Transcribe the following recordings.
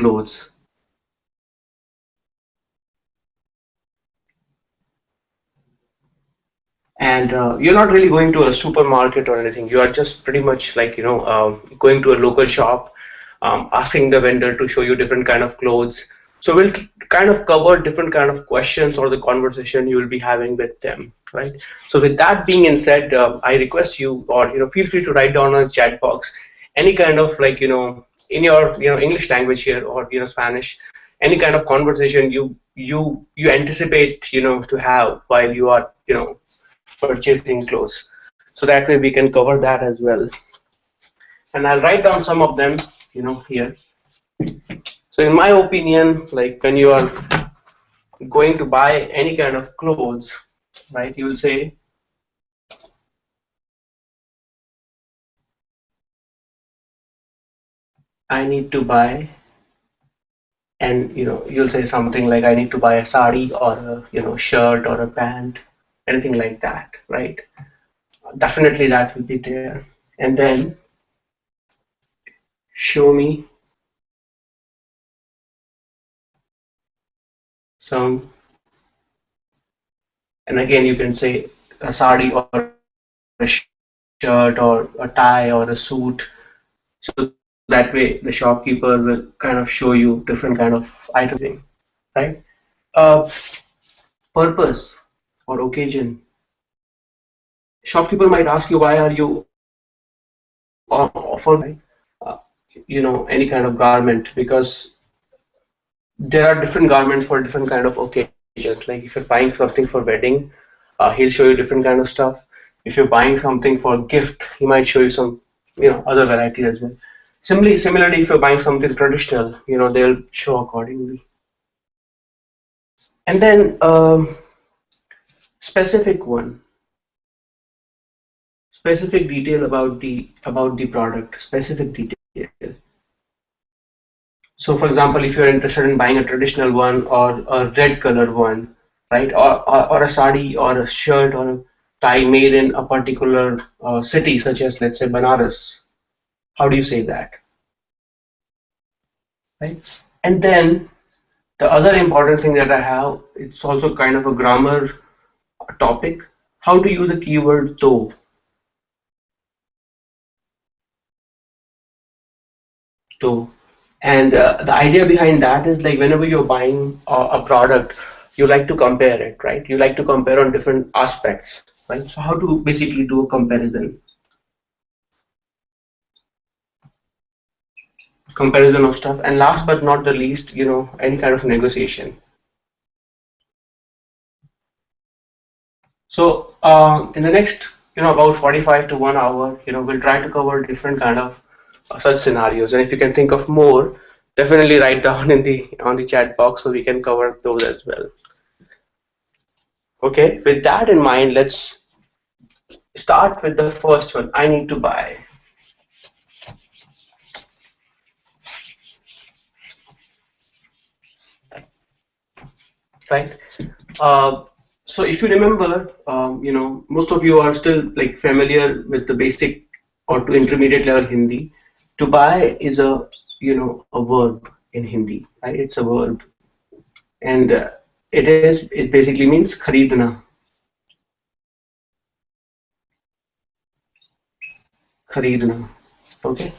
clothes. And you're not really going to a supermarket or anything. You are just pretty much like, going to a local shop, asking the vendor to show you different kind of clothes. So we'll kind of cover different kind of questions or the conversation you will be having with them, right? So with that being said, I request you, or feel free to write down on the chat box any kind of like, in your English language here, or Spanish, any kind of conversation you anticipate to have while you are purchasing clothes. So that way we can cover that as well. And I'll write down some of them, here. So in my opinion, like when you are going to buy any kind of clothes, right, you will say, I need to buy, and you'll say something like, I need to buy a sari or a shirt or a pant, anything like that, right? Definitely that will be there. And then show me some, and again you can say a sari or a shirt or a tie or a suit. So that way the shopkeeper will kind of show you different kind of items, right? Uh, Purpose or occasion. Shopkeeper might ask you, why are you offering any kind of garment, because there are different garments for different kind of occasions. Like if you're buying something for wedding, he'll show you different kind of stuff. If you're buying something for gift, he might show you some other varieties as well. Similarly, if you're buying something traditional, they'll show accordingly. And then specific one, specific detail about the product, specific detail. So for example, if you're interested in buying a traditional one or a red colored one, right, or a sari or a shirt or a tie made in a particular city, such as let's say Banaras, how do you say that, right? And then the other important thing that I have, it's also kind of a grammar topic, how to use a keyword though. And the idea behind that is like whenever you're buying a product, you like to compare it, right? You like to compare on different aspects, right? So how to basically do a comparison of stuff. And last but not the least, any kind of negotiation. So in the next, about 45 to 1 hour, we'll try to cover different kind of such scenarios. And if you can think of more, definitely write down in the on the chat box so we can cover those as well. Okay, with that in mind, let's start with the first one. I need to buy, right? Uh, so if you remember, most of you are still like familiar with the basic or to intermediate level Hindi. To buy is a verb in Hindi, right? It's a verb, and it basically means kharidna, kharidna. Okay,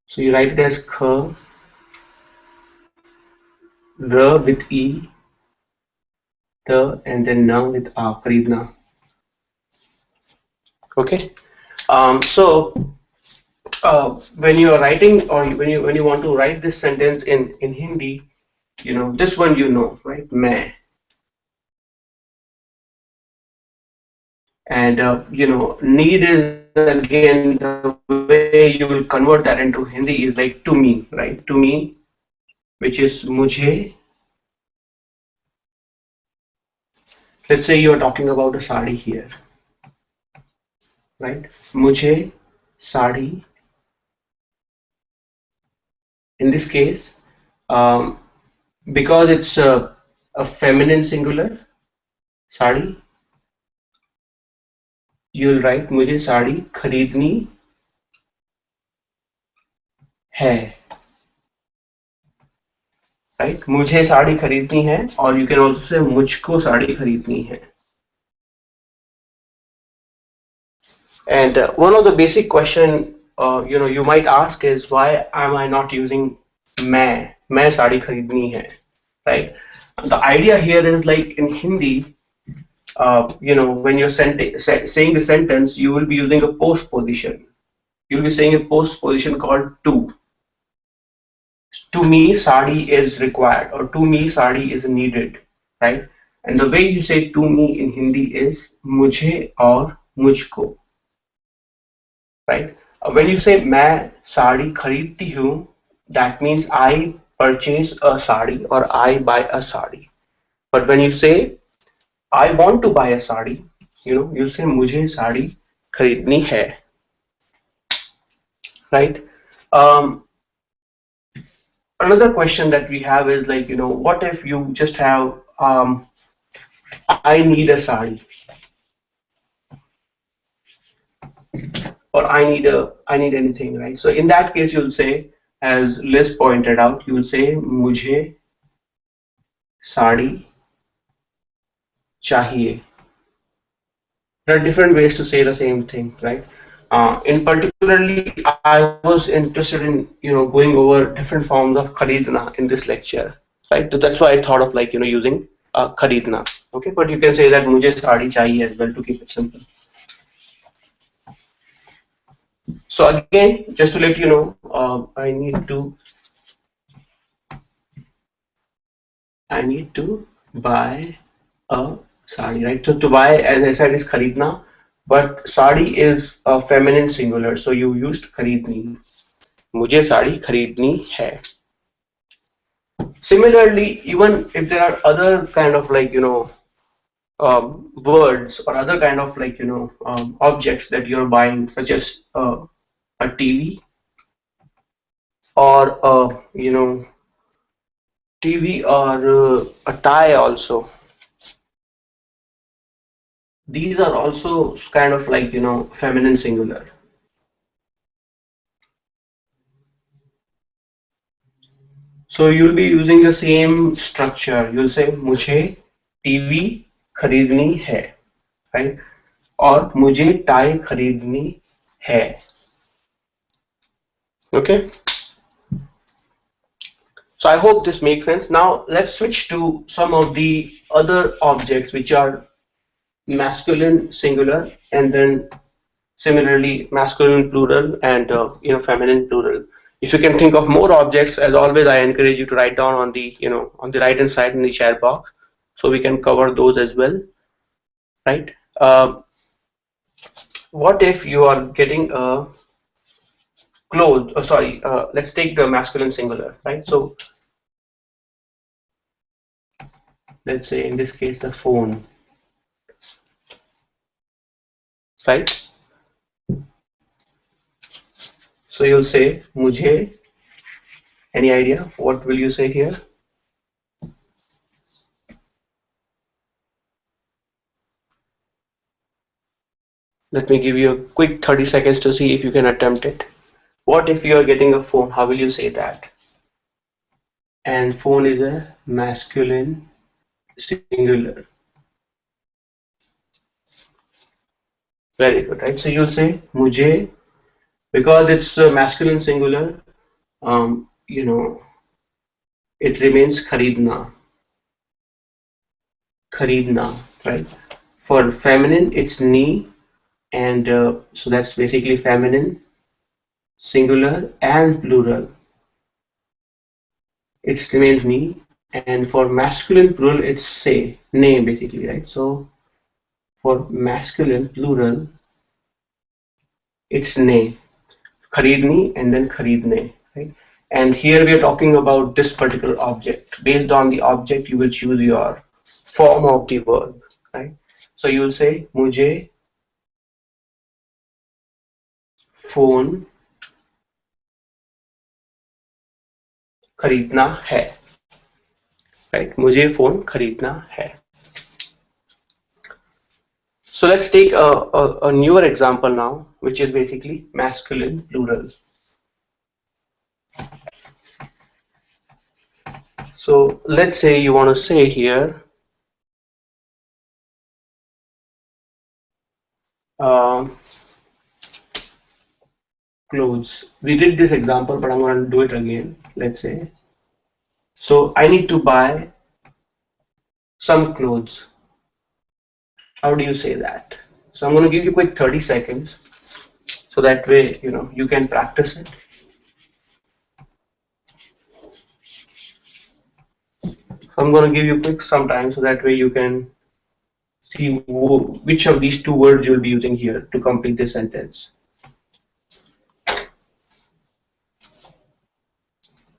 so you write it as kha, ra with e, the, and then na with a, kharidna. Okay, so when you are writing, or when you want to write this sentence in Hindi, this one right, मैं, and need is again the way you will convert that into Hindi is like to me, right? To me, which is मुझे. Let's say you are talking about a sari here, right? मुझे sari. In this case, um, because it's a feminine singular, sari, you'll write मुझे साड़ी खरीदनी है. right? मुझे साड़ी खरीदनी है, or you can also say मुझको साड़ी खरीदनी है. And one of the basic question you might ask is, why am I not using मैं साड़ी खरीदनी है, right? The idea here is, like in Hindi, when you're saying the sentence, you will be using a post position. You'll be saying a post position called to. To me, sari is required, or to me, sari is needed, right? And the way you say to me in Hindi is मुझे और मुझको, right? When you say मैं साड़ी खरीदती हूँ, that means I purchase a sari or I buy a sari. But when you say I want to buy a sari, you'll say मुझे साड़ी खरीदनी है, right? Um, Another question that we have is, like, what if you just have I need a sari, or I need anything, right? So in that case, you'll say, as Liz pointed out, you'll say मुझे साड़ी चाहिए. There are different ways to say the same thing, right? In particularly, I was interested in going over different forms of kharidna in this lecture, right? So that's why I thought of, like, using kharidna. Okay, but you can say that mujhe saadi chahiye as well, to keep it simple. So again, just to let you know, I need to buy a sari, right? So to buy, as I said, is kharidna, but sari is a feminine singular, so you used kharidni. मुझे साड़ी खरीदनी है. Similarly, even if there are other kind of, like, words, or other kind of, like, objects that you're buying, such as a TV, or TV, or a tie also. These are also kind of, like, feminine singular. So you'll be using the same structure. You'll say मुझे TV खरीदनी है, right? और मुझे tie खरीदनी है. Okay. So I hope this makes sense. Now let's switch to some of the other objects which are masculine singular, and then similarly masculine plural, and feminine plural. If you can think of more objects, as always, I encourage you to write down on the right hand side in the chat box, so we can cover those as well, right? What if you are getting a clothes? Oh, sorry. Let's take the masculine singular, right? So let's say in this case the phone, right? So you'll say मुझे. Any idea what will you say here? Let me give you a quick 30 seconds to see if you can attempt it. What if you are getting a phone? How will you say that? And phone is a masculine singular. Very good, right? So you'll say मुझे, because it's a masculine singular, it remains खरीदना, right? For feminine, it's ni, and so that's basically feminine singular and plural. It remains ni, and for masculine plural, it's say, ne, basically, right? So for masculine plural, it's ne, kharidni, and then kharidne, right? And here we are talking about this particular object. Based on the object, you will choose your form of the verb, right? So you will say मुझे phone खरीदना है, right? मुझे phone खरीदना है. So let's take a newer example now, which is basically masculine plural. So let's say you want to say here, um, clothes. We did this example, but I'm going to do it again. Let's say, so I need to buy some clothes. How do you say that? So I'm going to give you quick 30 seconds, so that way you can practice it. I'm going to give you quick some time, so that way you can see which of these two words you'll be using here to complete this sentence.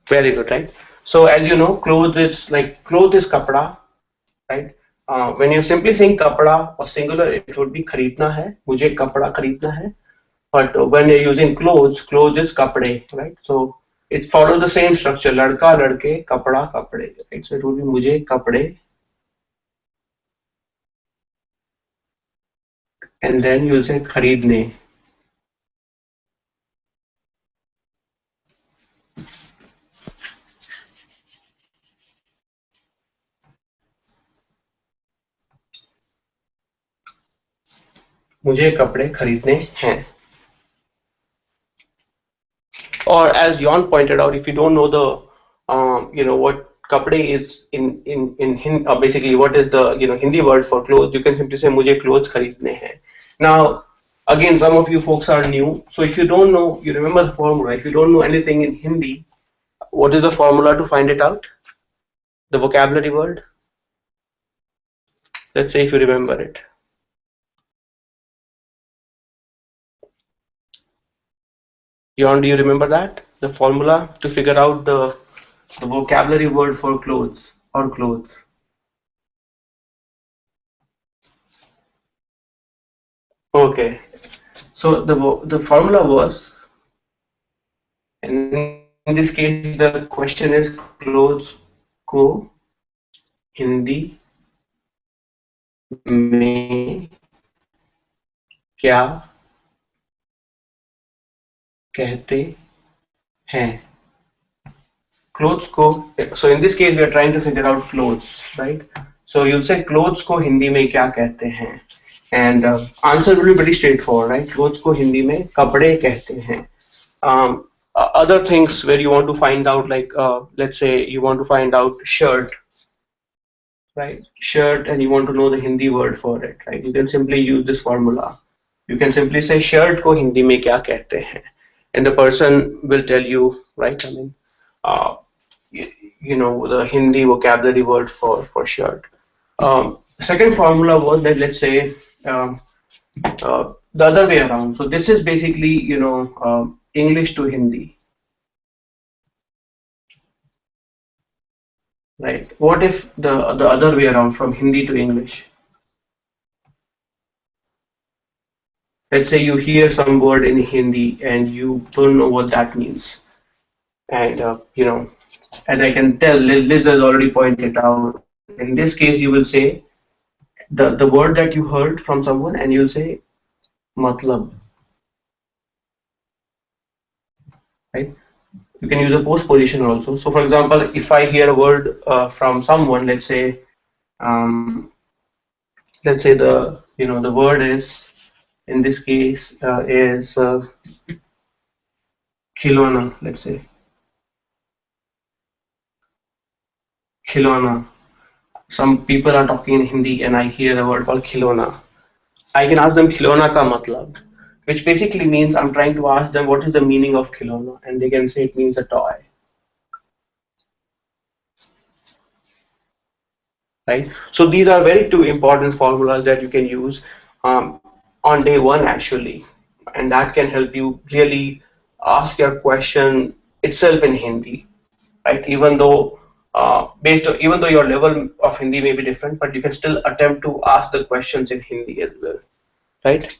Very good, right? So as you know, clothes, it's like cloth is kapda, right? When you're simply saying kapda or singular, it would be खरीदना है, मुझे कपड़ा खरीदना है. But when you're using clothes, clothes is kapde, right? So it follows the same structure. लड़का लड़के कपड़ा कपड़े, right? So it would be मुझे कपड़े, and then you'll say खरीदने. मुझे कपड़े खरीदने हैं. Or as Jon pointed out, if you don't know the what kapde is basically what is the Hindi word for clothes, you can simply say मुझे clothes खरीदने हैं. Now again, some of you folks are new, so if you don't know, you remember the formula. If you don't know anything in Hindi, what is the formula to find it out? The vocabulary word. Let's say if you remember it. Jon, do you remember that? The formula to figure out the vocabulary word for clothes or clothes. Okay. So the formula was, and in this case the question is clothes को हिंदी में क्या कहते हैं? Clothes को, so in this case we are trying to figure out clothes, right? So you'll say clothes को हिंदी में क्या कहते हैं? And answer will be pretty straightforward, right? Clothes को हिंदी में कपड़े कहते हैं. Other things where you want to find out, like let's say you want to find out shirt, right? Shirt, and you want to know the Hindi word for it, right? You can simply use this formula. You can simply say shirt को हिंदी में क्या कहते हैं, and the person will tell you, right? I mean, uh, the Hindi vocabulary word for shirt. Second formula was that, let's say, the other way around. So this is basically English to Hindi, right? What if the other way around, from Hindi to English? Let's say you hear some word in Hindi and you don't know what that means, and as I can tell, Liz has already pointed out. In this case, you will say the word that you heard from someone, and you'll say matlab, right? You can use a postposition also. So, for example, if I hear a word from someone, um, let's say the word is, in this case, is khilona. Let's say khilona. Some people are talking in Hindi, and I hear a word called khilona. I can ask them khilona ka matlab, which basically means I'm trying to ask them what is the meaning of khilona, and they can say it means a toy, right? So these are very two important formulas that you can use on day one, actually, and that can help you really ask your question itself in Hindi, right? Even though your level of Hindi may be different, but you can still attempt to ask the questions in Hindi as well, right?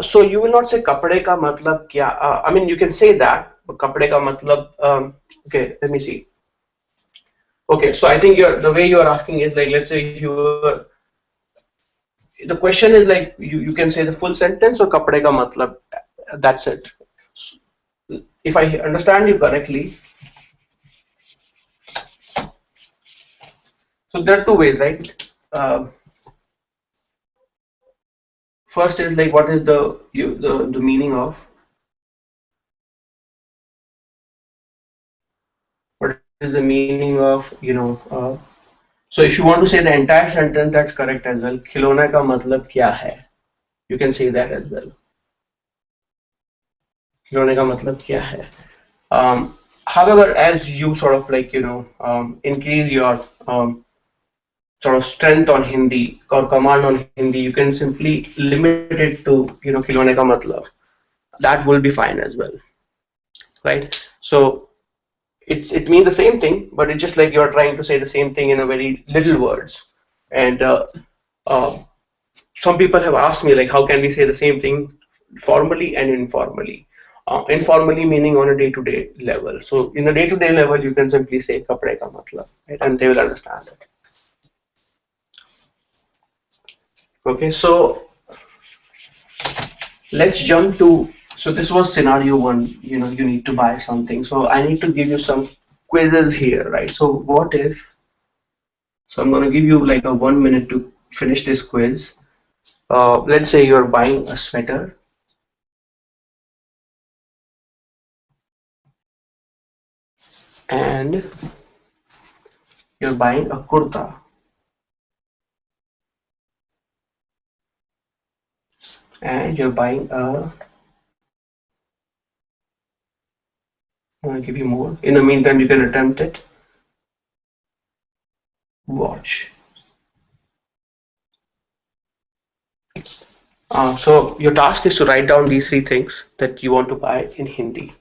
So you will not say kapde ka matlab kya. I mean, you can say that, but kapde ka matlab. Okay, let me see. Okay, so I think the way you are asking is like, let's say the question is like, you can say the full sentence or kapde ka matlab. That's it. if I understand you correctly, so there are two ways, right? First is like what is the meaning of, what is the meaning of, so if you want to say the entire sentence, that's correct as well. खिलौने का मतलब क्या है? You can say that as well. खिलौने का मतलब क्या है? However, as you sort of like increase your sort of strength on Hindi or command on Hindi, you can simply limit it to खिलौने का मतलब. That will be fine as well, right? So it means the same thing, but it's just like you're trying to say the same thing in a very little words. And uh, some people have asked me like, how can we say the same thing formally and informally? Informally meaning on a day-to-day level. So in a day-to-day level, you can simply say kapde ka matlab, right? And they will understand it. Okay, so let's jump to. So this was scenario one. You need to buy something. So I need to give you some quizzes here, right? So what if? So I'm going to give you like a 1 minute to finish this quiz. Let's say you're buying a sweater and you're buying a kurta and you're buying a, I'm going to give you more. In the meantime, you can attempt it. Watch. So your task is to write down these three things that you want to buy in Hindi.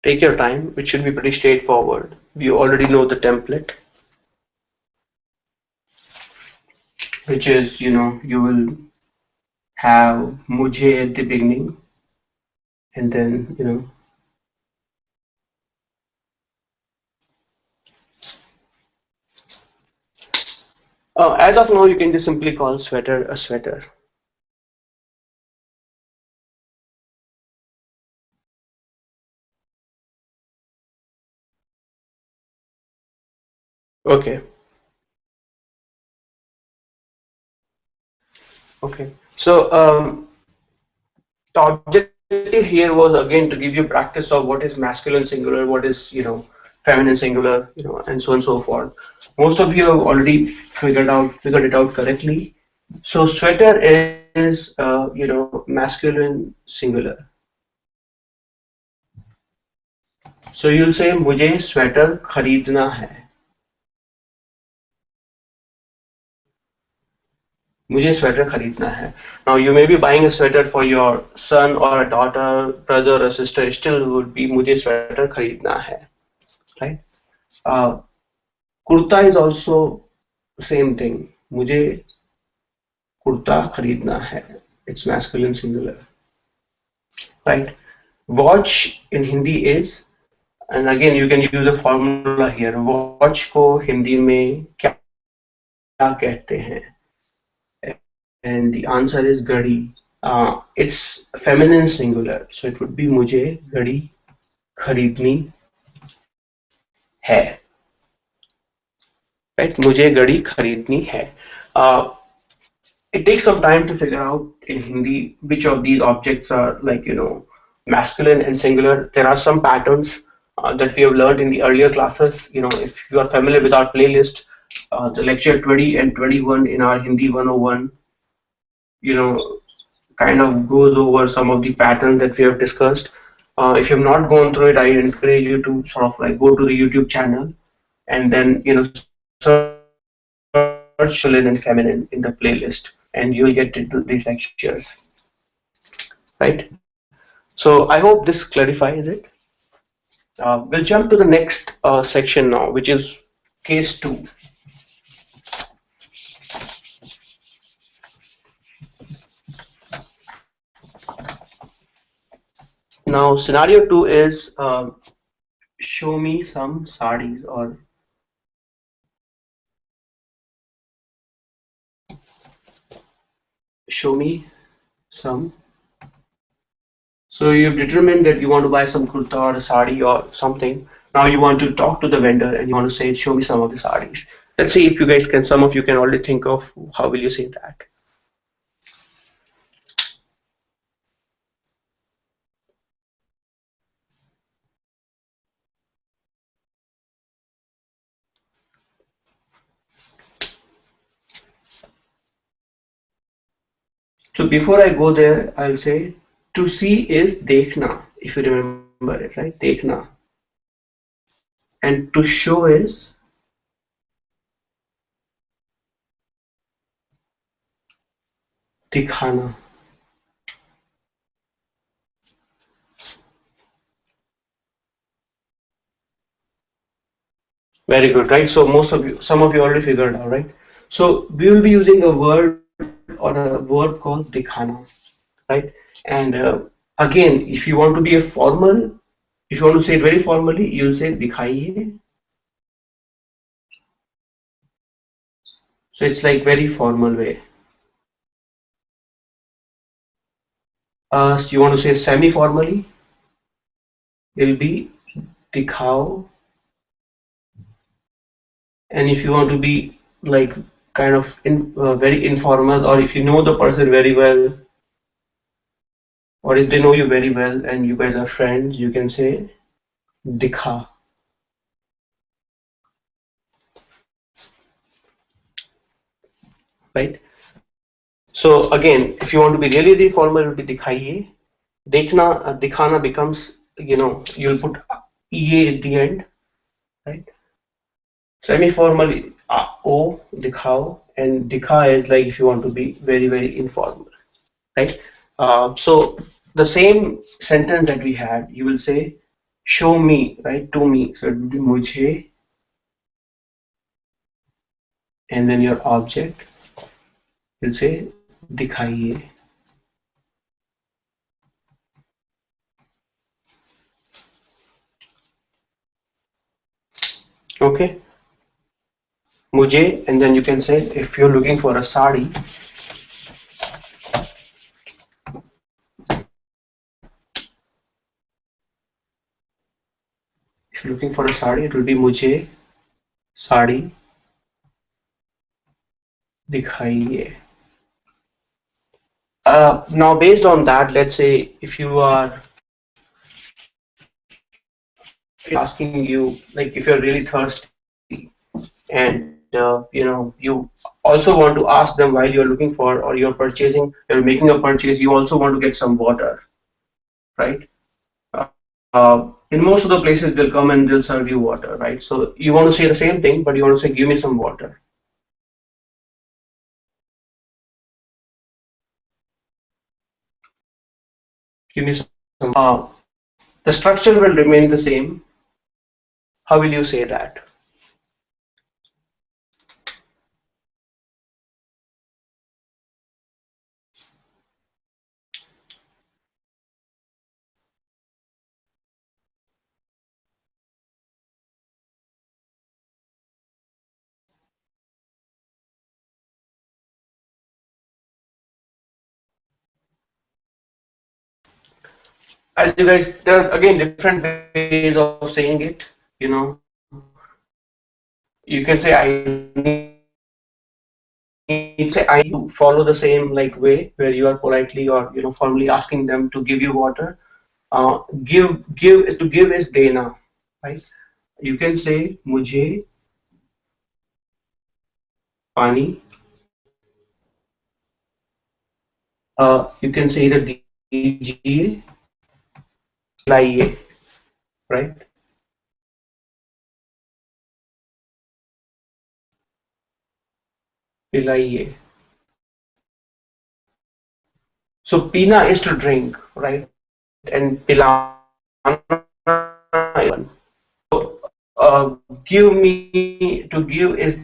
Take your time. It should be pretty straightforward. You already know the template, which is, you will have mujhe at the beginning, and then, as of now, you can just simply call sweater a sweater. Okay. Okay. So the objective here was again to give you practice of what is masculine singular, what is feminine singular, and so on and so forth. Most of you have already figured it out correctly. So sweater is masculine singular. So you'll say मुझे sweater खरीदना है. मुझे sweater खरीदना है. Now you may be buying a sweater for your son or a daughter, brother or sister. Still would be मुझे sweater खरीदना है, right? Uh, kurta is also same thing. मुझे कुर्ता खरीदना है. It's masculine singular, right? Watch in Hindi is, and again you can use a formula here. Watch को हिंदी में क्या कहते हैं? And the answer is घड़ी. It's feminine singular, so it would be मुझे घड़ी खरीदनी है, right? मुझे घड़ी खरीदनी है. It takes some time to figure out in Hindi which of these objects are like masculine and singular. There are some patterns that we have learned in the earlier classes. If you are familiar with our playlist, the lecture 20 and 21 in our Hindi 101, kind of goes over some of the patterns that we have discussed. If you have not gone through it, I encourage you to sort of like go to the YouTube channel and then search masculine and feminine in the playlist, and you will get into these lectures, right? So I hope this clarifies it. We'll jump to the next section now, which is case 2. Now, scenario 2 is show me some sarees, or show me some. So you've determined that you want to buy some kurta or a sari or something. Now you want to talk to the vendor and you want to say, show me some of the saris. Let's see if you guys can, some of you can already think of how will you say that. So before I go there, I'll say to see is dekhna, if you remember it, right? Dekhna. And to show is dikhana. Very good, right? So most of you, some of you already figured out, right? So we will be using a word or a verb called dikhana, right? And again, if you want to be a formal, if you want to say it very formally, you'll say dikhaiye. So it's like very formal way. So you want to say semi-formally, it'll be dikhao. And if you want to be like kind of very informal, or if you know the person very well, or if they know you very well and you guys are friends, you can say dikha, right? So again, if you want to be really, really formal, it will be dikhaiye. Dekhna, dikhana becomes, you'll put ye at the end, right? Semi-formal, o, dikhao, and dikha is like if you want to be very, very informal, right? So the same sentence that we had, you will say, show me, right? To me. So it will be mujhe, and then your object will say dikhaiye. Okay, mujhe, and then you can say if you're looking for a sari, if you're looking for a sari, it will be mujhe sari dikhaiye. Now, based on that, let's say if you are asking you, like if you're really thirsty and you also want to ask them while you're looking for or you're purchasing, you're making a purchase, you also want to get some water, right? In most of the places, they'll come and they'll serve you water, right? So you want to say the same thing, but you want to say, give me some water. Give me some. The structure will remain the same. How will you say that? As you guys, there are again different ways of saying it. You know, you can say I follow the same like way where you are politely or formally asking them to give you water. Give is dena, right? You can say मुझे पानी. You can say either दीजिए, लाइए, right? पिलाइए. So pina is to drink, right? And pilana is one. So give me, to give is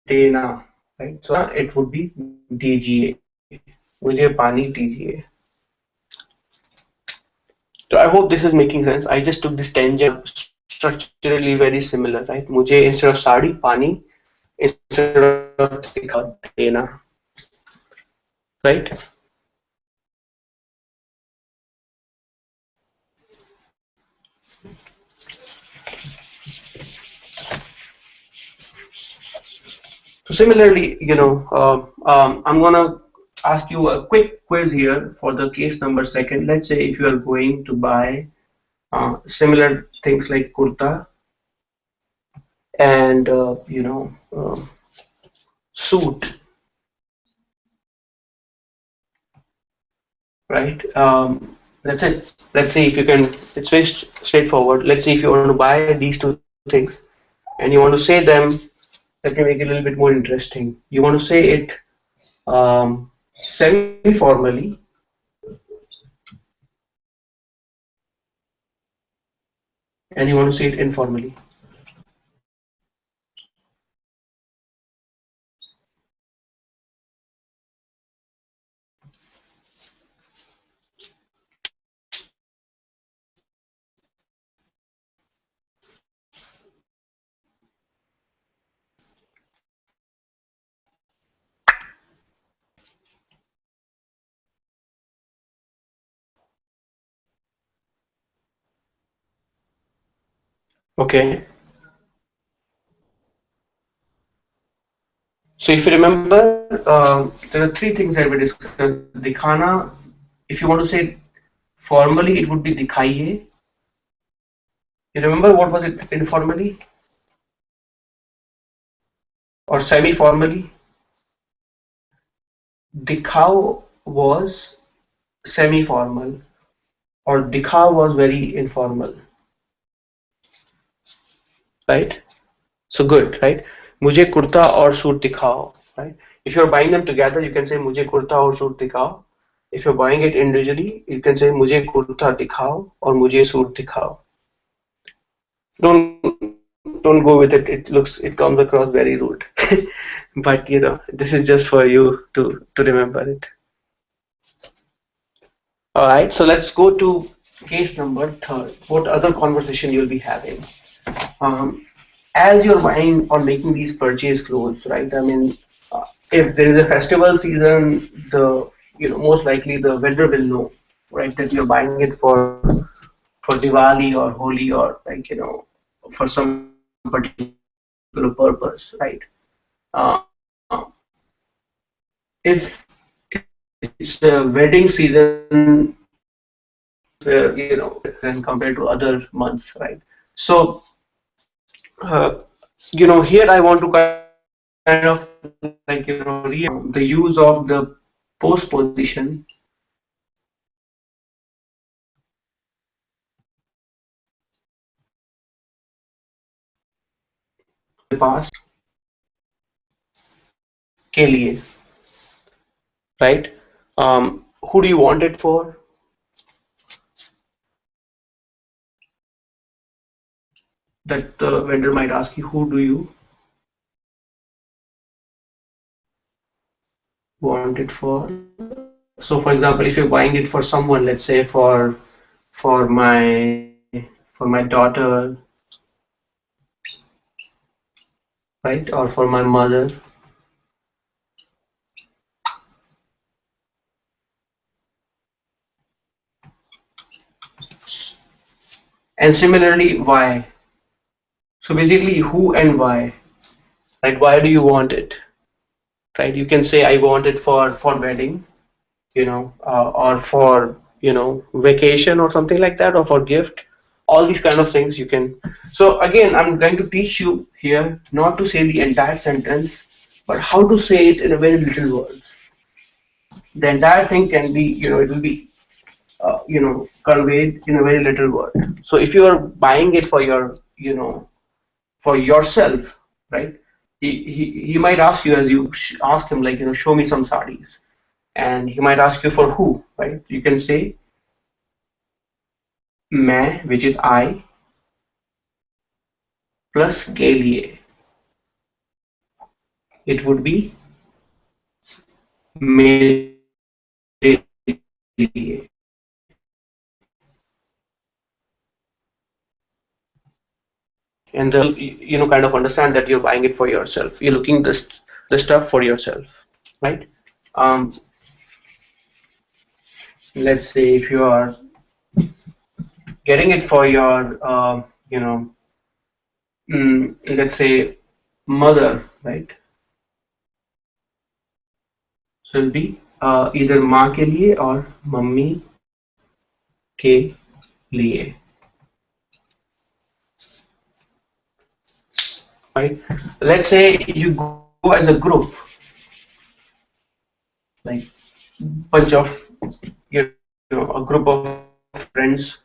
dena, right? So it would be दीजिए. मुझे पानी दीजिए. So I hope this is making sense. I just took this tangent structurally very similar, right? मुझे instead of sari पानी, instead of दिखा देना, right? So similarly, I'm gonna ask you a quick quiz here for the case number second. Let's say if you are going to buy similar things like kurta and suit, right? That's it. Let's see if you can. It's very straightforward. Let's see if you want to buy these two things and you want to say them. Let me make it a little bit more interesting. You want to say it semi-formally and you want to say it informally. Okay. So if you remember, there are three things that we discussed. Dikhana, if you want to say it formally, it would be dikhaiye. You remember what was it informally or semi-formally? Dikhao was semi-formal or dikha was very informal, right? So good, right? मुझे कुर्ता और suit दिखाओ, right? If you're buying them together, you can say मुझे कुर्ता और suit दिखाओ. If you're buying it individually, you can say मुझे कुर्ता दिखाओ और मुझे सूट दिखाओ. Don't go with it. It comes across very rude. But this is just for you to remember it. All right, so let's go to case number third. What other conversation you'll be having? Um, as you're buying or making these purchase clothes, right? I mean, if there is a festival season, the most likely the vendor will know, right, that you're buying it for Diwali or Holi or for some particular purpose, right? Uh, if it's a wedding season, where than compared to other months, right? So here I want to kind of the use of the post position the past के लिए, right? Who do you want it for? That the vendor might ask you, who do you want it for? So, for example, if you're buying it for someone, let's say for my daughter, right, or for my mother, and similarly, why? So basically, who and why, right? Why do you want it, right? You can say I want it for wedding, or for vacation or something like that, or for gift. All these kind of things you can. So again, I'm going to teach you here not to say the entire sentence, but how to say it in a very little words. The entire thing can be, it will be, conveyed in a very little word. So if you are buying it for your, for yourself, right? He might ask you as you ask him, like, show me some sarees, and he might ask you for who, right? You can say मैं, which is I, plus के लिए. It would be मेरे लिए. and kind of understand that you're buying it for yourself. You're looking the stuff for yourself, right? Um, let's say if you are getting it for your let's say mother, right? So it'll be either माँ के लिए or mummy के लिए, right? Let's say you go as a group, like bunch of a group of friends.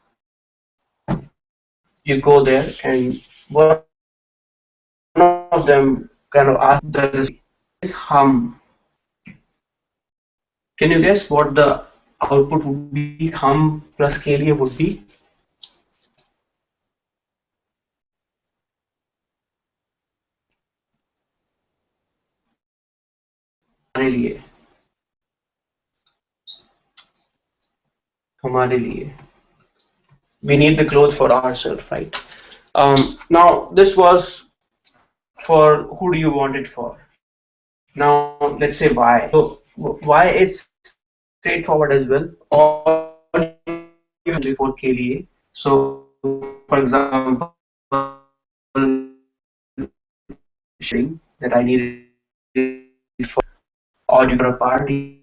You go there and one of them kind of asks the recipe is hum. Can you guess what the output would be? Hum plus के लिए would be हमारे लिए, हमारे लिए. We need the clothes for ourselves, right? Now this was for who do you want it for? Now let's say why. So why it's straightforward as well. All you have before के लिए. So for example, that I need it for, or you for a party.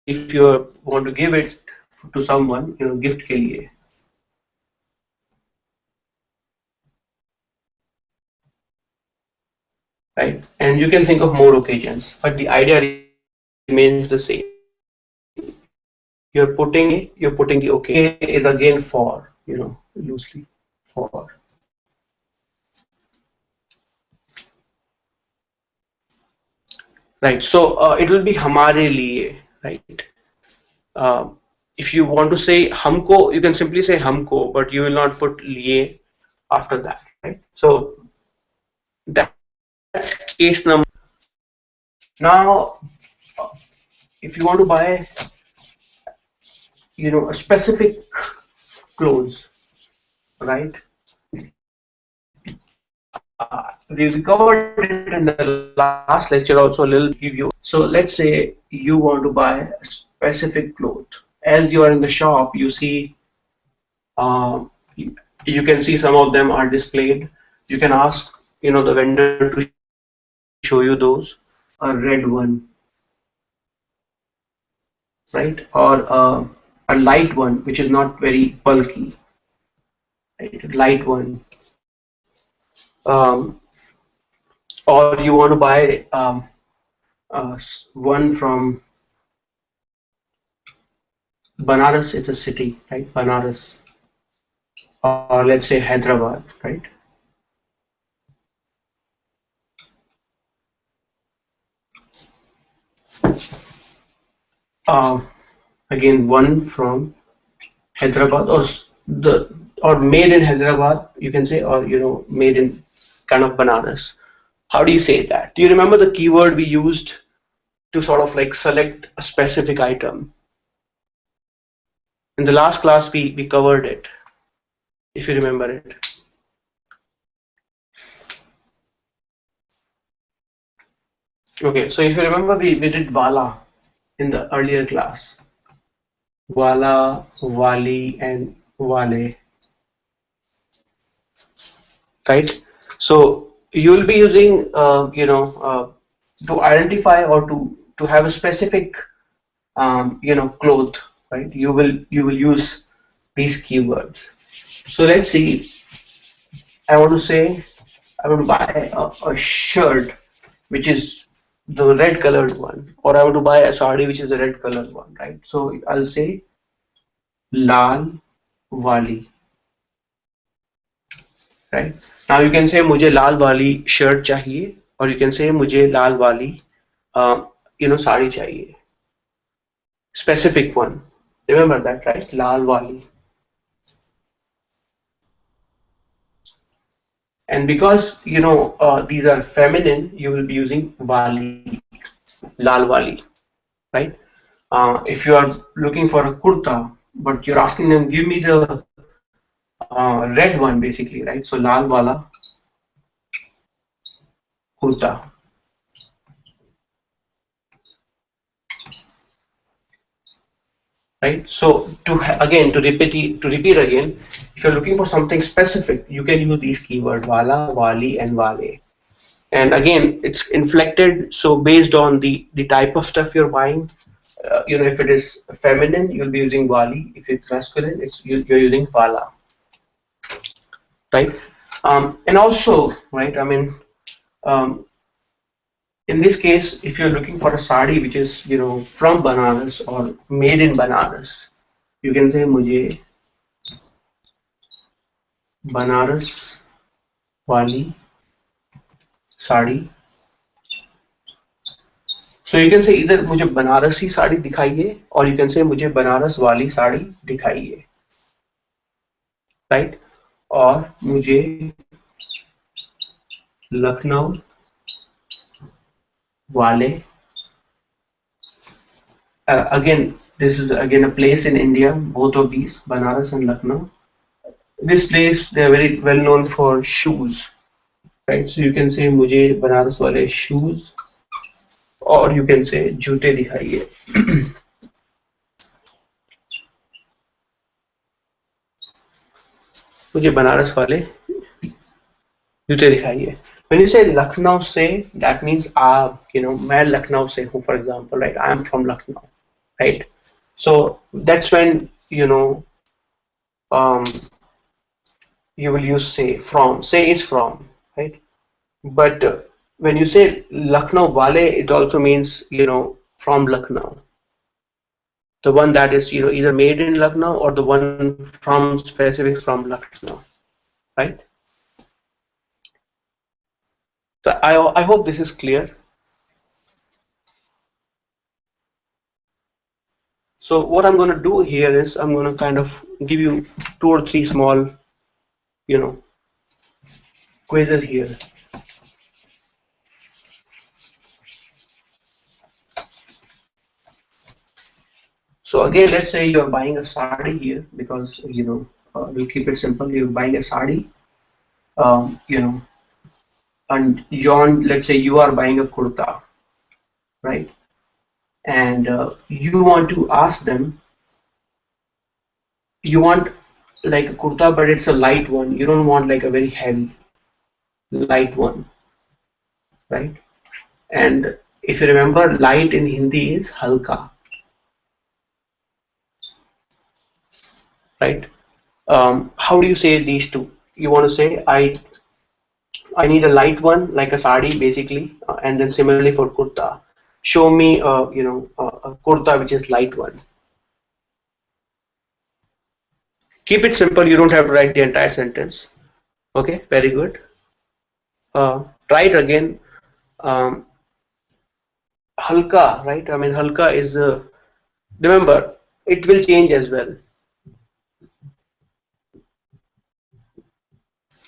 If you want to give it to someone, gift के लिए, right? And you can think of more occasions, but the idea remains the same. You're putting the okay is again for, loosely for. Right. So it will be हमारे लिए, right? Uh, if you want to say हमको, you can simply say हमको, but you will not put लिए after that, right? So that's case number. Now, if you want to buy, a specific clothes, right? We covered it in the last lecture also a little preview. So let's say you want to buy a specific cloth. As you are in the shop, you see, you can see some of them are displayed. You can ask, the vendor to show you those. A red one, right? Or a light one, which is not very bulky, right? Light one. Um, or you want to buy one from Banaras, it's a city, right? Banaras, or let's say Hyderabad, right? Uh, Again, one from Hyderabad, or made in Hyderabad, you can say, or made in kind of Banaras. How do you say that? Do you remember the keyword we used to sort of like select a specific item? In the last class, we covered it, if you remember it. Okay, so if you remember, we did Wala in the earlier class. Wala, Wali, and Wale, right? So you'll be using, to identify or to have a specific, cloth, right? You will use these keywords. So let's see. I want to say I want to buy a shirt, which is the red colored one, or I want to buy a sari, which is the red colored one, right? So I'll say Lal Wali, right? Now you can say मुझे लाल वाली shirt चाहिए, or you can say मुझे लाल वाली साड़ी चाहिए. Specific one. Remember that, right? लाल वाली. And because these are feminine, you will be using wali, lal wali, right? If you are looking for a kurta, but you're asking them, give me the red one basically, right? So lal wala kurta, right? So again to repeat again, if you're looking for something specific, you can use these keyword wala, wali, and wale. And again, it's inflected. So based on the type of stuff you're buying, if it is feminine, you'll be using wali. If it's masculine, you're using wala, right? And also, right? I mean, um, in this case, if you're looking for a sari which is from Banaras or made in Banaras, you can say mujhe Banaras wali sari. So you can say either मुझे बनारसी साड़ी दिखाइए or you can say मुझे बनारस वाली साड़ी दिखाइए, right? और मुझे लखनऊ वाले, again this is again a place in India, both of these Banaras and Lucknow. This place they are very well known for shoes, right? So you can say मुझे बनारस वाले shoes or you can say जूते दिखाइए. मुझे बनारस वाले जूते दिखाइए. When you say Lucknow से, that means मैं लखनऊ से हूँ, for example, right? I am from Lucknow, right? So that's when um, you will use say. From, say is from, right? But when you say Lucknow wale, it also means from Lucknow, the one that is either made in Lucknow or the one from specific from Lucknow, right? So I hope this is clear. So what I'm going to do here is I'm going to kind of give you two or three small you know quizzes here. So again, let's say you're buying a sari here, because we'll keep it simple. You're buying a sari, um, you know, and John, let's say you are buying a kurta, right? And you want to ask them, you want like a kurta, but it's a light one. You don't want like a very heavy, light one, right? And if you remember, light in Hindi is halka, right? How do you say these two? You want to say I need a light one like a sari basically, and then similarly for kurta, show me a kurta which is light one. Keep it simple. You don't have to write the entire sentence. Okay, very good. Try it again. Um, halka, right? I mean, halka is remember it will change as well.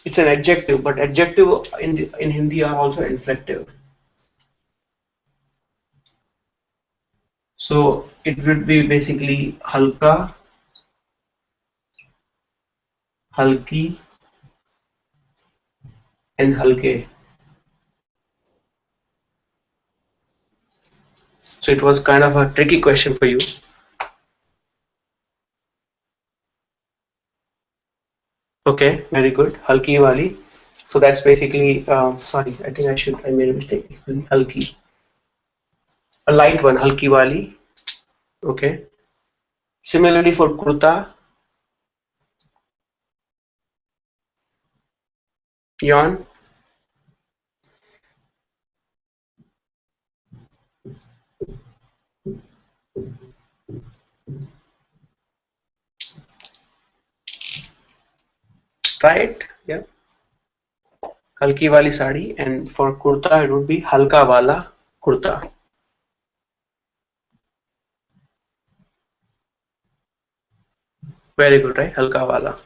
It's an adjective, but adjective in Hindi are also inflective. So it would be basically halka, halki, and halke. So it was kind of a tricky question for you. Okay, very good. Halki wali. So that's basically, sorry, I think I made a mistake. It's really halki. A light one, halki wali. Okay. Similarly for kurta, yarn. Try it. Yeah. Halki wali sari. And for kurta, it would be halka wala kurta. Very good, right? Halka wala.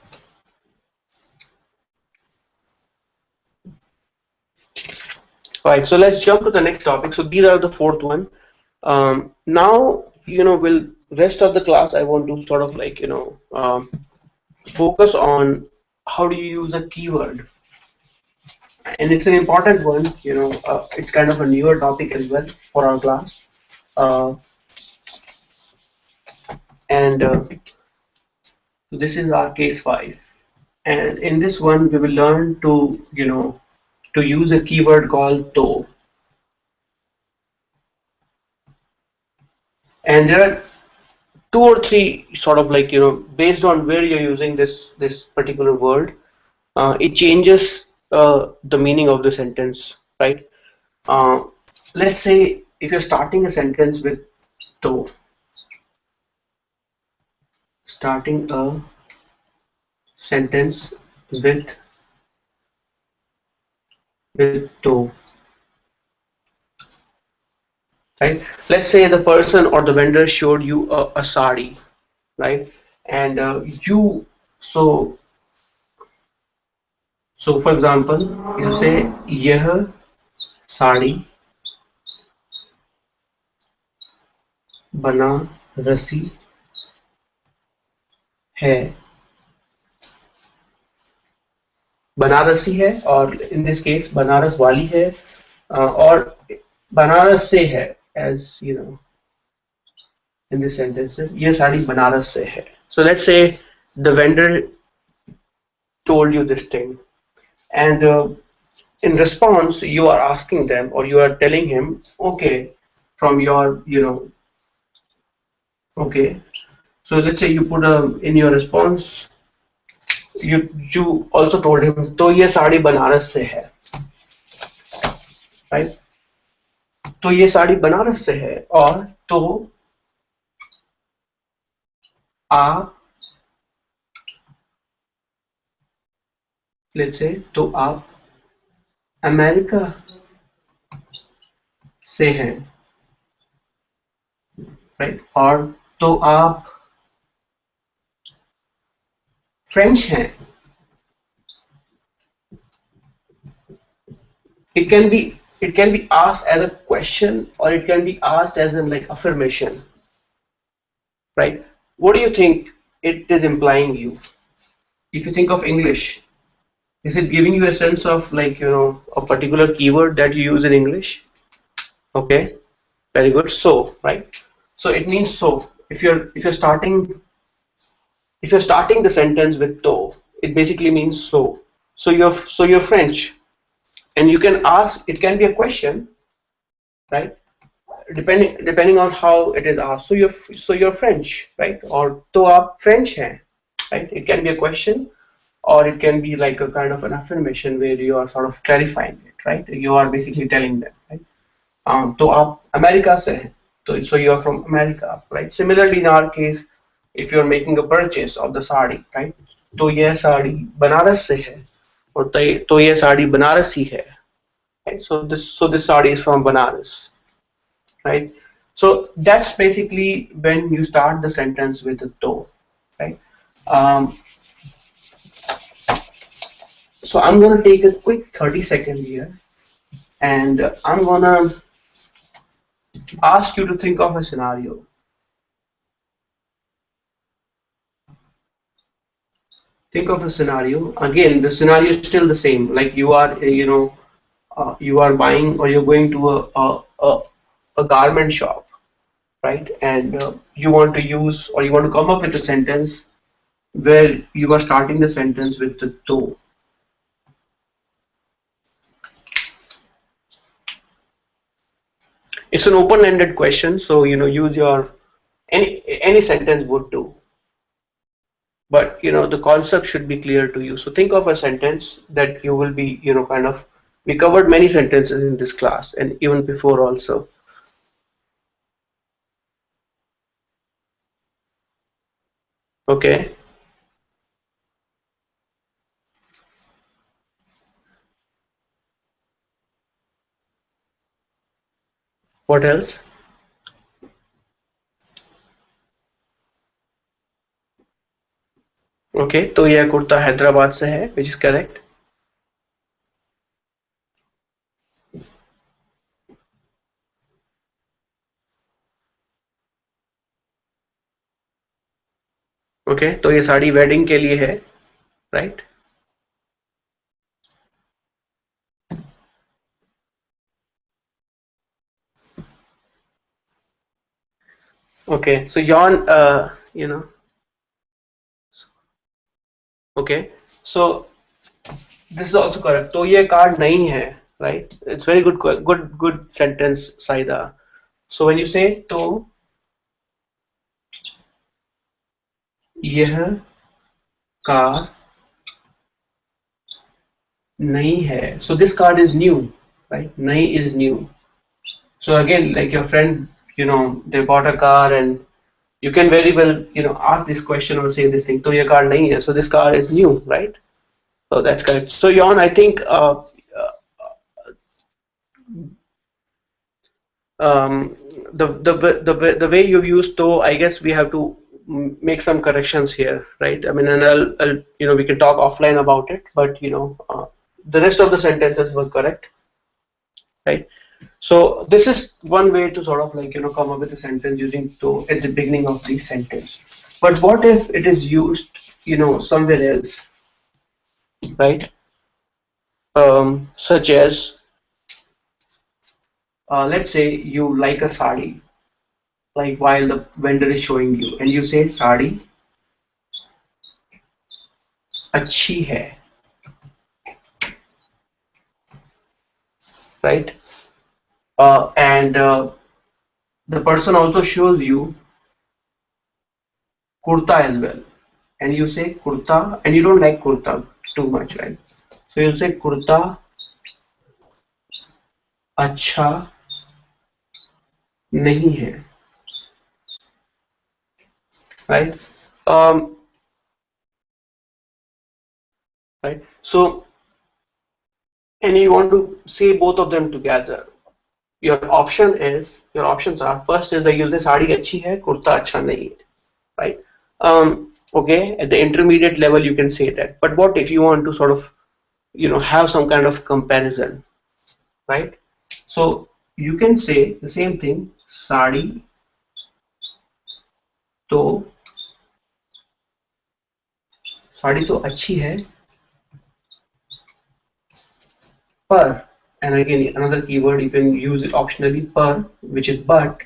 Right, so let's jump to the next topic. So these are the fourth one. Now, we'll rest of the class I want to sort of like focus on how do you use a keyword, and it's an important one. It's kind of a newer topic as well for our class. And this is our case 5, and in this one we will learn to to use a keyword called to. And there are two or three sort of like based on where you're using this particular word, it changes the meaning of the sentence, right? uh, let's say if you're starting a sentence with to, starting a sentence with to, right? Let's say the person or the vendor showed you a sari, right? And you so so for example, you say यह साड़ी बनारसी है, बनारसी है, और in this case Banaras वाली है, और बनारस से है, as you know in this sentence ये साड़ी बनारस से है. So let's say the vendor told you this thing, and in response you are asking them, or you are telling him, okay, from your okay, so let's say you put in your response, you also told him तो ये साड़ी बनारस से है, right? तो ये साड़ी बनारस से है, और तो आप, लेट्स से, तो आप अमेरिका से हैं, राइट? और तो आप फ्रेंच हैं. It can be asked as a question, or it can be asked as in like affirmation, right? What do you think it is implying you? If you think of English, is it giving you a sense of like a particular keyword that you use in English? Okay, very good. So, right? So it means so. If you're starting the sentence with to, it basically means so. So you're French, and you can ask. It can be a question, right? Depending on how it is asked. So you're French, right? Or to aap French hain, right? It can be a question, or it can be like a kind of an affirmation where you are sort of clarifying it, right? You are basically telling them, right? तो आप America से हैं, so you are from America, right? Similarly, in our case, if you are making a purchase of the sari, right? तो यह साड़ी बनारस से है, और तो यह साड़ी बनारसी है, right? So this sari is from Banaras, right? So that's basically when you start the sentence with a to, right? Um, so I'm gonna take a quick 30 seconds here, and I'm gonna ask you to think of a scenario. Think of a scenario. Again, the scenario is still the same. Like you are, you are buying, or you're going to a garment shop, right? And you want to use, or you want to come up with a sentence where you are starting the sentence with the to. It's an open-ended question, so use your any sentence would do. But the concept should be clear to you. So think of a sentence that you will be kind of, we covered many sentences in this class and even before also. Okay, what else? Okay, तो यह कुर्ता हैदराबाद से है, which is correct. Okay, तो ये sari wedding के लिए है, right? Okay, so Yon, okay, so this is also correct. तो ये कार्ड नहीं है, right? It's very good sentence, Saida. So when you say तो यह कार नहीं है, so this card is new, right? नहीं is new. So again, like your friend, they bought a car and you can very well, ask this question or say this thing. तो ये car नहीं है, so this car is new, right? So that's correct. So Yon, I think um, the way you've used though, I guess we have to make some corrections here, right? I mean, and I'll we can talk offline about it, but the rest of the sentences were correct, right? So this is one way to sort of like come up with a sentence using to at the beginning of the sentence. But what if it is used somewhere else, right? Such as let's say you like a sari, like while the vendor is showing you, and you say sari अच्छी है, right? And the person also shows you kurta as well, and you say kurta, and you don't like kurta too much, right? So you say kurta अच्छा नहीं है, right? um, right, so and you want to say both of them together. Your options are, first is that you say sari अच्छी है, कुर्ता अच्छा नहीं है, right? Okay, at the intermediate level you can say that, but what if you want to sort of have some kind of comparison, right? So you can say the same thing, sari तो साड़ी तो अच्छी है पर, and again another keyword you can use it optionally, per, which is but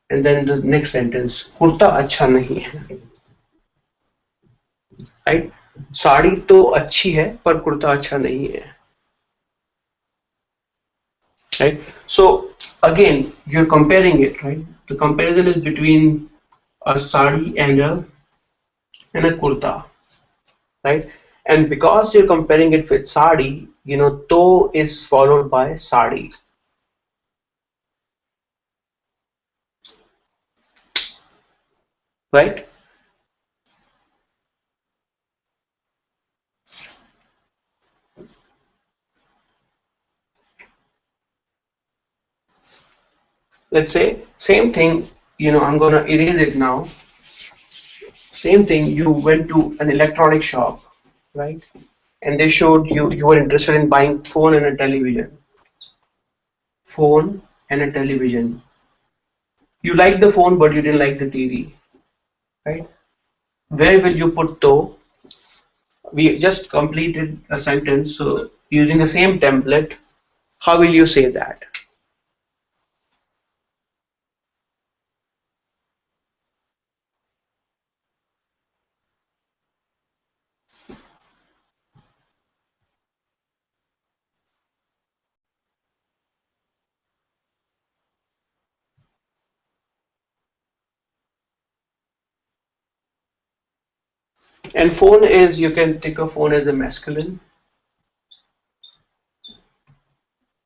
and then the next sentence, kurta अच्छा नहीं है, right? Sari तो अच्छी है पर कुर्ता अच्छा नहीं है, right? So again you're comparing it, right? The comparison is between a sari and a kurta, right? And because you're comparing it with sari, to is followed by sari, right? Let's say same thing, I'm gonna erase it now. Same thing, you went to an electronic shop, right? And they showed you were interested in buying phone and a television. Phone and a television. You liked the phone but you didn't like the TV, right? Where will you put to? We just completed a sentence, so using the same template, how will you say that? And phone is, you can take a phone as a masculine,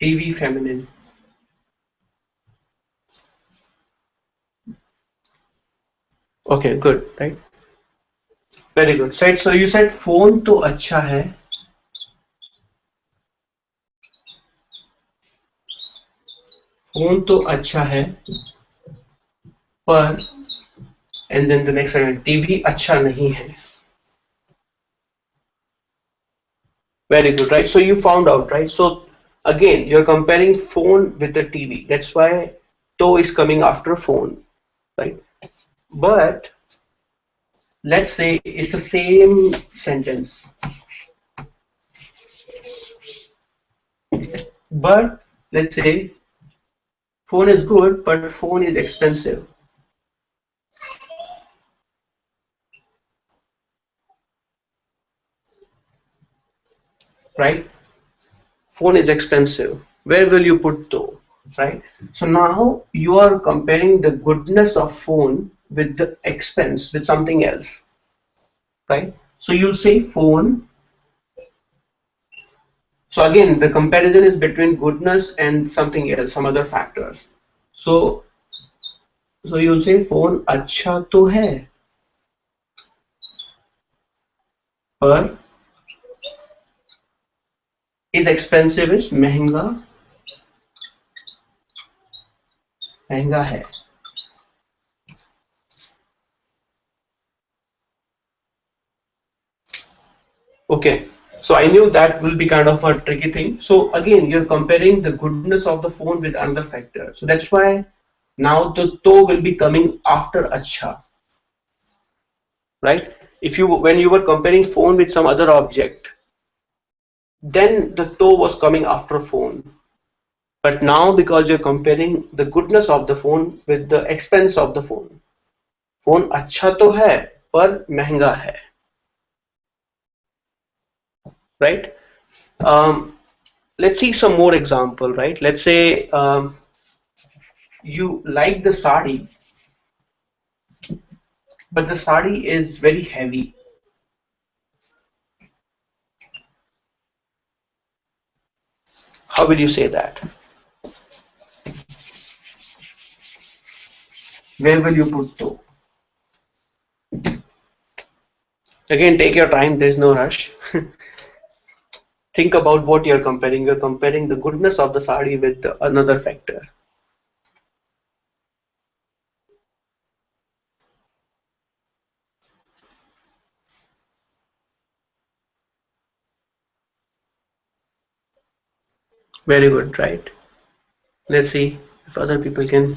TV feminine. Okay, good, right? Very good. Right, so you said phone to अच्छा है, phone to अच्छा है, पर, and then the next one, TV अच्छा नहीं है. Very good, right? So you found out, right? So again, you're comparing phone with the TV. That's why to is coming after phone, right? But let's say it's the same sentence, but let's say phone is good, but phone is expensive, right? Phone is expensive. Where will you put though, right? So now you are comparing the goodness of phone with the expense with something else, right? So you'll say phone. So again, the comparison is between goodness and something else, some other factors. So you'll say phone अच्छा तो है, पर is expensive is महंगा महंगा है. Okay, so I knew that will be kind of a tricky thing. So again, you're comparing the goodness of the phone with another factor. So that's why now the to will be coming after acha, right? If you when you were comparing phone with some other object, then the to was coming after phone. But now because you're comparing the goodness of the phone with the expense of the phone, phone अच्छा तो है पर महंगा है, right? Um, let's see some more example, right? Let's say you like the sari, but the sari is very heavy. How will you say that? Where will you put to? Again, take your time, there's no rush. Think about what you're comparing. You're comparing the goodness of the sari with another factor. Very good, right? Let's see if other people can.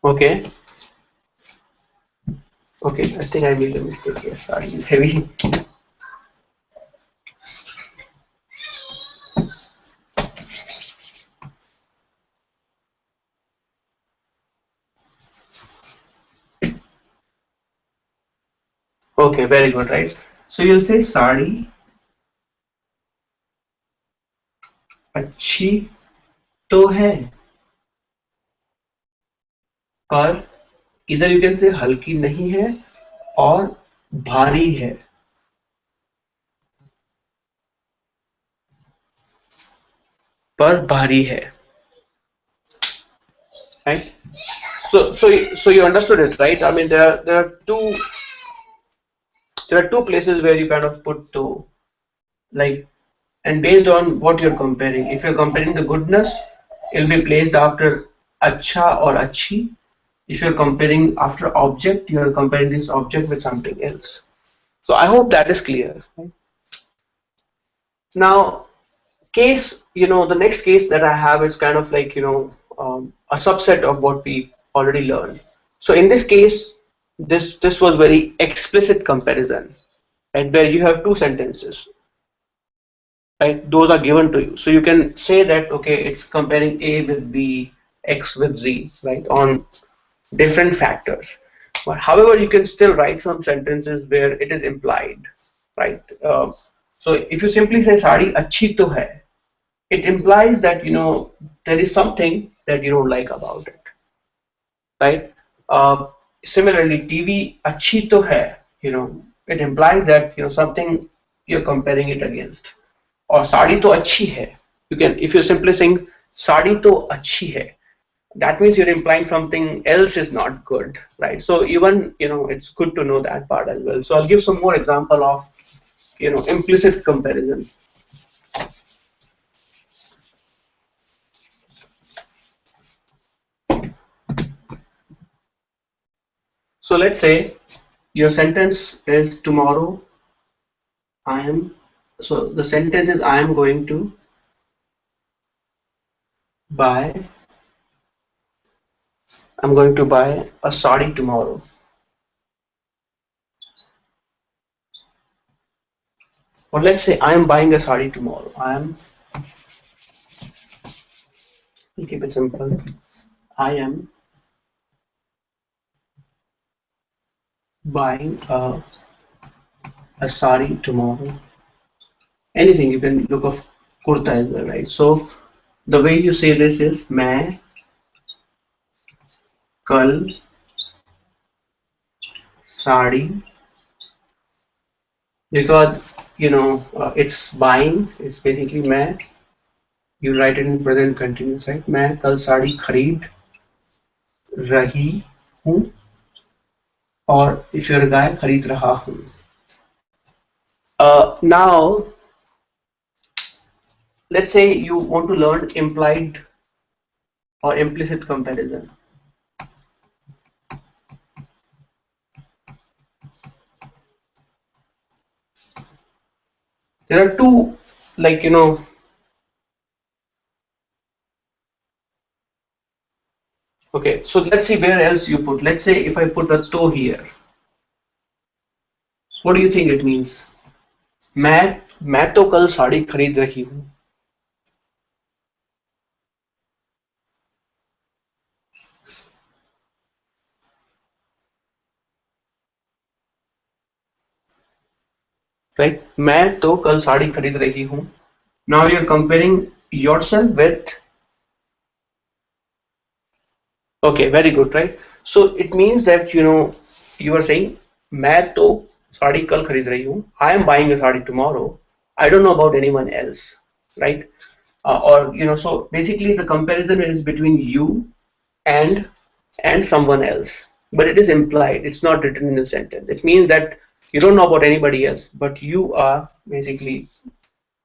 Okay, okay, I think I made a mistake here. Sari is heavy. Okay, very good, right? So you'll say sari अच्छी तो है, पर इधर you can say हल्की नहीं है और भारी है, पर भारी है, right? So you understood it, right? I mean, there are two places where you kind of put to, like, and based on what you're comparing. If you're comparing the goodness, it'll be placed after acha or achi. If you're comparing after object, you're comparing this object with something else. So I hope that is clear. Now, the next case that I have is kind of like, a subset of what we already learned. So in this case, this was very explicit comparison, right? Where you have two sentences, right? Those are given to you. So you can say that, okay, it's comparing A with B, X with Z, right? On different factors. But however, you can still write some sentences where it is implied, right? So if you simply say sari achhi to hai, it implies that there is something that you don't like about it, right? Uh, Similarly, TV achhi to hai, it implies that something you're comparing it against. Or sari to achhi hai. You can, if you're simply saying sari to achhi hai, that means you're implying something else is not good, right? So even it's good to know that part as well. So I'll give some more example of implicit comparison. So let's say your sentence is tomorrow I am, so the sentence is I am going to buy, I'm going to buy a sari tomorrow. Or let's say I am buying a sari tomorrow. We'll keep it simple. I am buying a sari tomorrow. Anything, you can look of kurta as well, right? So the way you say this is मैं कल sari, because it's buying, it's basically मैं, you write it in present continuous, right? मैं कल साड़ी खरीद रही हूँ, or if you're a guy, खरीद रहा हूँ. Now let's say you want to learn implied or implicit comparison. There are two, like okay, so let's see where else you put. Let's say if I put a to here, what do you think it means? मैं तो कल साड़ी खरीद रही हूँ. Right? मैं तो कल साड़ी खरीद रही हूँ. Now you're comparing yourself with. Okay, very good, right? So it means that you are saying मैं तो साड़ी कल खरीद रही हूँ. I am buying a sari tomorrow. I don't know about anyone else, right? Or so basically the comparison is between you and someone else, but it is implied. It's not written in the sentence. It means that you don't know about anybody else, but you are basically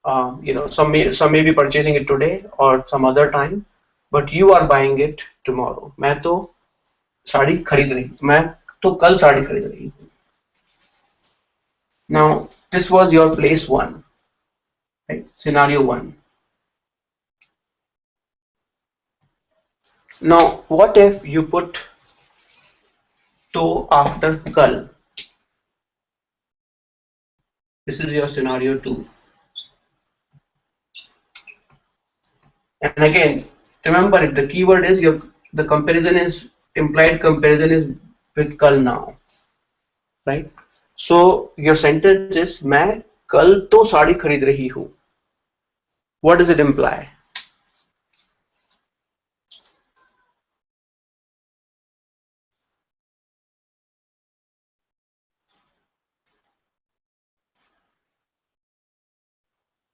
some may be purchasing it today or some other time, but you are buying it tomorrow. मैं तो साड़ी खरीद रही मैं तो कल साड़ी खरीद रही हूँ. Now this was your place one, right? Scenario one. Now what if you put to after kal? This is your scenario two. And again, remember, if the keyword is the comparison is implied comparison is with kal now, right? So your sentence is मैं कल तो साड़ी खरीद रही हूँ. What does it imply?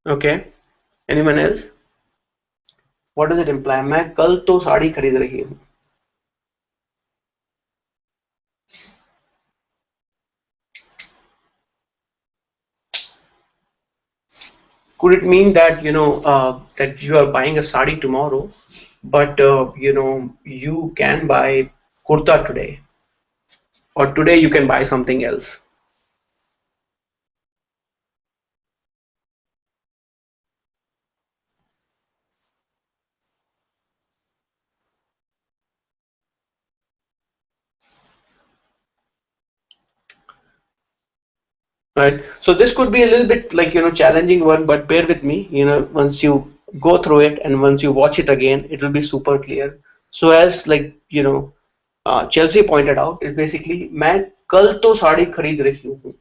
Okay. Anyone else? What does it imply? मैं कल तो साड़ी खरीद रही हूँ. Could it mean that that you are buying a sari tomorrow, but you can buy kurta today, or today you can buy something else? Right. So this could be a little bit like challenging one, but bear with me. Once you go through it and once you watch it again, it will be super clear. So as like Chelsea pointed out, it's basically मैं कल तो साड़ी खरीद रही हूँ.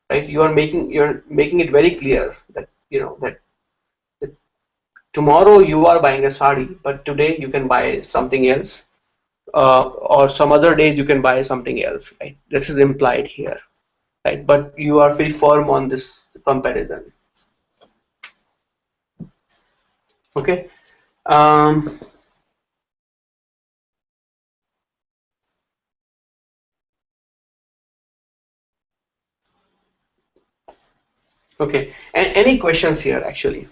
Right? You're making it very clear that that tomorrow you are buying a sari, but today you can buy something else, or some other days you can buy something else. Right? This is implied here. Right, but you are very firm on this comparison. Okay. um, okay, and any questions here? Actually,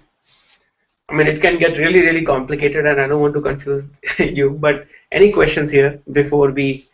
I mean, it can get really complicated and I don't want to confuse you, but any questions here before we